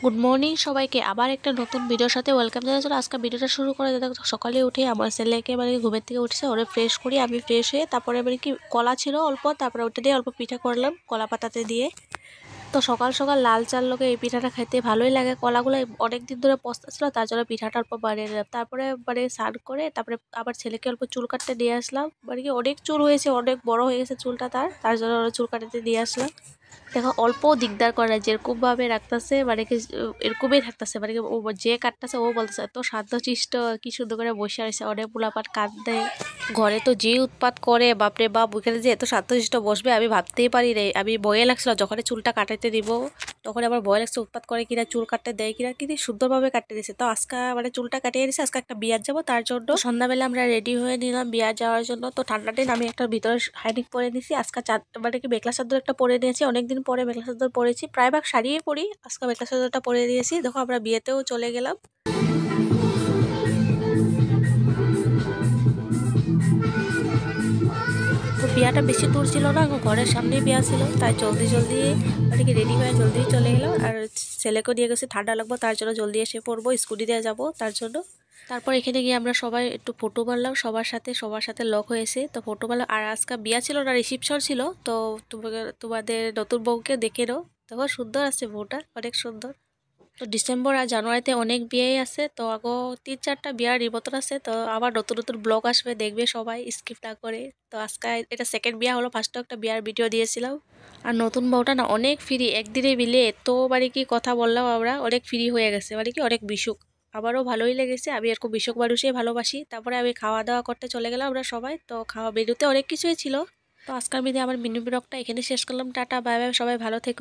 Good morning সবাইকে, আবার একটা নতুন ভিডিওর সাথে ওয়েলকাম জানাচ্ছি। আজকে ভিডিওটা শুরু করে দেখো, সকালে উঠে আমার ছেলেকে ঘুমের থেকে উঠছে, ওরে ফ্রেশ করি, আমি ফ্রেশ হয়ে তারপরে কি কলা ছিল অল্প, তারপরে ওটা দিয়ে অল্প পিঠা করলাম কলা পাতাতে দিয়ে। তো সকাল সকাল লাল চাল লোকে এই পিঠাটা খেতে ভালোই লাগে। কলাগুলো অনেক দিন ধরে পচতে ছিল, তার জন্য পিঠাটা অল্প বানিয়ে নিলাম। তারপরে স্নান করে তারপরে আবার ছেলেকে অল্প চুল কাটতে দিয়ে আসলাম। কি অনেক চুল হয়েছে, অনেক বড় হয়ে গেছে চুলটা, তার জন্য ওরা চুল কাটাতে দিয়ে আসলাম। দেখো অল্প দিকদার করে না, যেরকম ভাবে রাখতেছে কি এরকমই থাকতেছে, কি ও যে কাটতেছে ও বলতেছে এত শান্তশিষ্ট, কি সুন্দর করে বসে রয়েছে। অনেক পোলাপাট কাঁদে ঘরে, তো যে উৎপাত করে বাপরে বাপ, ওইখানে যে এত শান্তশিষ্ট বসবে আমি ভাবতেই পারি রে। আমি ভয়ে লাগছিল যখন চুলটা কাটাতে দিব, তখন আবার ভয় লাগছে উৎপাত করে কিনা, চুল কাটতে দেয় কিনা, কিন্তু সুন্দরভাবে কাটতে দিয়েছে। তো আজকে চুলটা কাটিয়ে দিয়েছে। আজকে একটা বিয়ার যাবো, তার জন্য সন্ধ্যাবেলা আমরা রেডি হয়ে নিলাম বিয়ার যাওয়ার জন্য। তো ঠান্ডা দিন আমি একটা ভিতরে হাইনিক পরে নিয়েছি, আজকে কি মেখলা চাদর একটা পরে নিয়েছি। অনেকদিন পরে মেখলা চাদর পরেছি, প্রায় ভাগ শাড়িই পরি, আজকে মেখলা চাদরটা পরে দিয়েছি। দেখো আমরা বিয়েতেও চলে গেলাম। তো বিয়াটা বেশি দূর ছিল না, ঘরের সামনেই বিয়া ছিল, তাই জলদি জলদি কি রেডি হয়ে জলদি চলে গেলাম। আর ছেলেকেও দিয়ে গেছে ঠান্ডা লাগবো, তার জন্য জলদি এসে পড়বো, স্কুটি দিয়ে যাবো তার জন্য। তারপর এখানে গিয়ে আমরা সবাই একটু ফটো মারলাম, সবার সাথে লক হয়েছে, তো ফটো মারলাম। আর আজকে বিয়া ছিল না, রিসিপশন ছিল। তো তোমাদের নতুন বউকে দেখে নাও, দেখো সুন্দর আছে বউটা, অনেক সুন্দর। তো ডিসেম্বর আর জানুয়ারিতে অনেক বিয়ে আছে, তো আগো 3-4টা বিয়ার নিমন্ত্রণ আছে। তো আবার নতুন নতুন ব্লগ আসবে, দেখবে সবাই স্কিপ না করে। তো আজকে এটা সেকেন্ড বিয়া হলো, ফার্স্টে একটা বিয়ার ভিডিও দিয়েছিলাম। আর নতুন বউটা না অনেক ফ্রি, একদিনে মিলে এত কি কথা বললাম, আমরা অনেক ফ্রি হয়ে গেছে, কি অনেক বিশুক। আমারও ভালোই লেগেছে, আমি এরকম বিশুক মানুষই ভালোবাসি। তারপরে আমি খাওয়া দাওয়া করতে চলে গেলাম আমরা সবাই। তো খাওয়া মেনুতে অনেক কিছুই ছিল। তো আজকের মিলে আমার মিনি ব্লগটা এখানে শেষ করলাম। টাটা বাই বাই, সবাই ভালো থেকো।